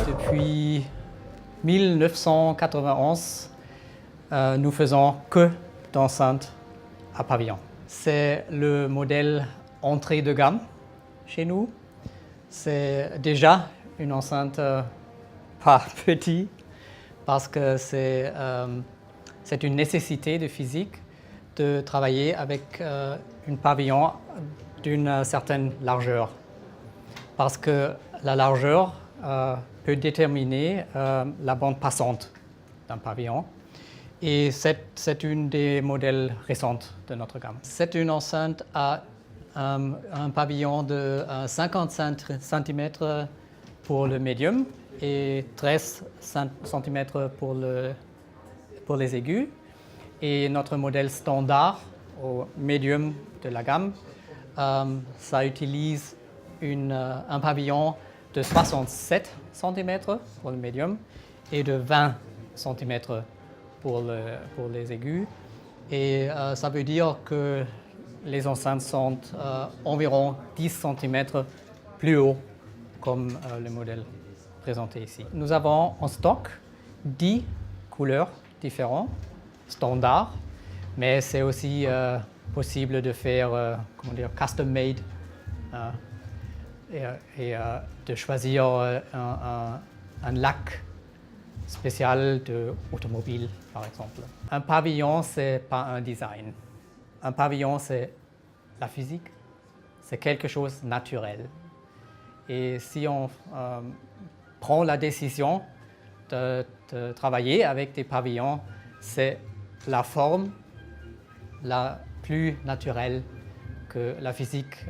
Depuis 1991, nous faisons que d'enceintes à pavillon. C'est le modèle entrée de gamme chez nous. C'est déjà une enceinte pas petite parce que c'est une nécessité de physique de travailler avec un pavillon d'une certaine largeur. Parce que la largeur peut déterminer la bande passante d'un pavillon. Et c'est une des modèles récents de notre gamme. C'est une enceinte à un pavillon de 55 cm pour le médium et 13 cm pour les aigus. Et notre modèle standard au médium de la gamme, ça utilise un pavillon de 67 cm pour le médium et de 20 cm pour les aigus. Et ça veut dire que les enceintes sont environ 10 cm plus haut, comme le modèle présenté ici. Nous avons en stock 10 couleurs différentes, standards, mais c'est aussi possible de faire custom made et de choisir un lac spécial d'automobile, par exemple. Un pavillon, ce n'est pas un design. Un pavillon, c'est la physique, c'est quelque chose de naturel. Et si on prend la décision de travailler avec des pavillons, c'est la forme la plus naturelle que la physique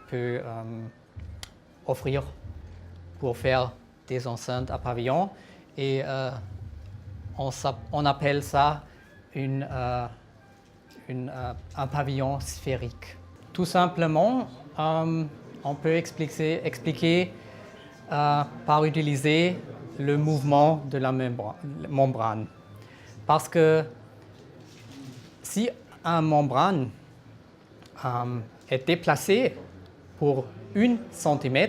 peut offrir pour faire des enceintes à pavillon. Et on appelle ça un pavillon sphérique. Tout simplement, on peut expliquer par utiliser le mouvement de la membrane. Parce que si une membrane est déplacée pour 1 cm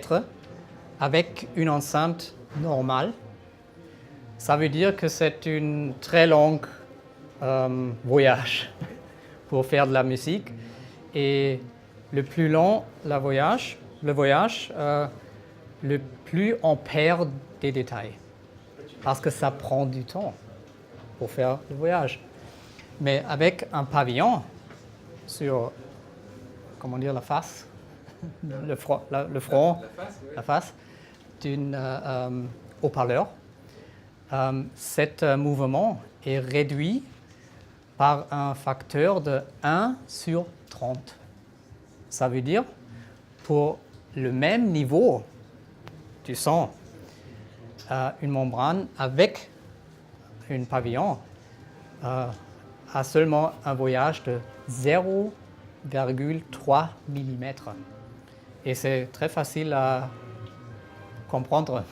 avec une enceinte normale, ça veut dire que c'est un très long voyage pour faire de la musique. Et le plus long le voyage, le plus on perd des détails. Parce que ça prend du temps pour faire le voyage. Mais avec un pavillon sur, la face, le front, la face d'un haut-parleur, cet mouvement est réduit par un facteur de 1 sur 30. Ça veut dire, pour le même niveau du son, une membrane avec un pavillon a seulement un voyage de 0,3 mm. Et c'est très facile à comprendre.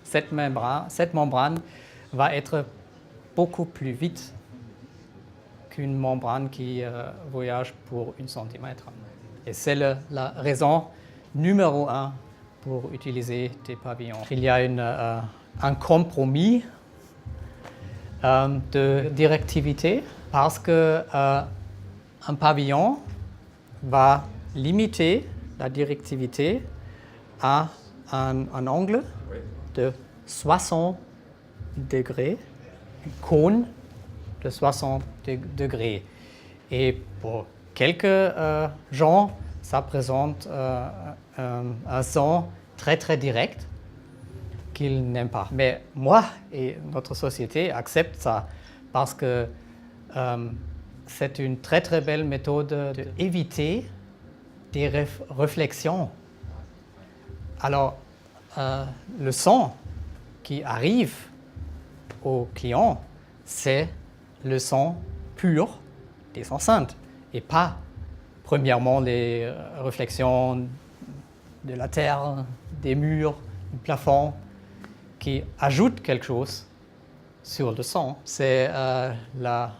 Cette membrane va être beaucoup plus vite qu'une membrane qui voyage pour 1 cm. Et c'est la raison numéro 1 pour utiliser des pavillons. Il y a un compromis de directivité parce qu'un pavillon va limiter la directivité à un angle de 60 degrés, un cône de 60 degrés. Et pour quelques gens, ça présente un son très très direct qu'ils n'aiment pas. Mais moi et notre société acceptent ça parce que c'est une très très belle méthode d'éviter des réflexions. Alors, le son qui arrive au client, c'est le son pur des enceintes et pas, premièrement, les réflexions de la terre, des murs, du plafond qui ajoute quelque chose sur le son. C'est la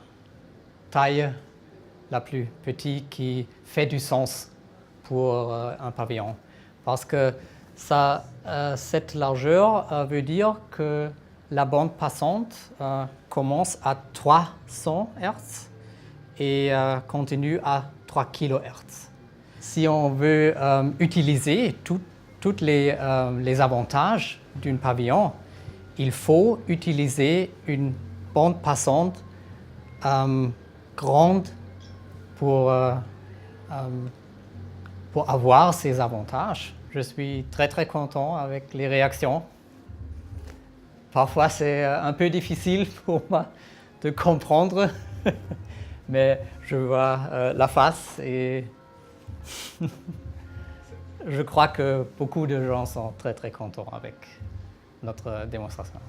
taille la plus petite qui fait du sens pour un pavillon. Parce que cette largeur veut dire que la bande passante commence à 300 Hz et continue à 3 kHz. Si on veut utiliser tous les avantages d'un pavillon, il faut utiliser une bande passante grande pour avoir ces avantages. Je suis très content avec les réactions. Parfois, c'est un peu difficile pour moi de comprendre, mais je vois la face et je crois que beaucoup de gens sont très contents avec notre démonstration.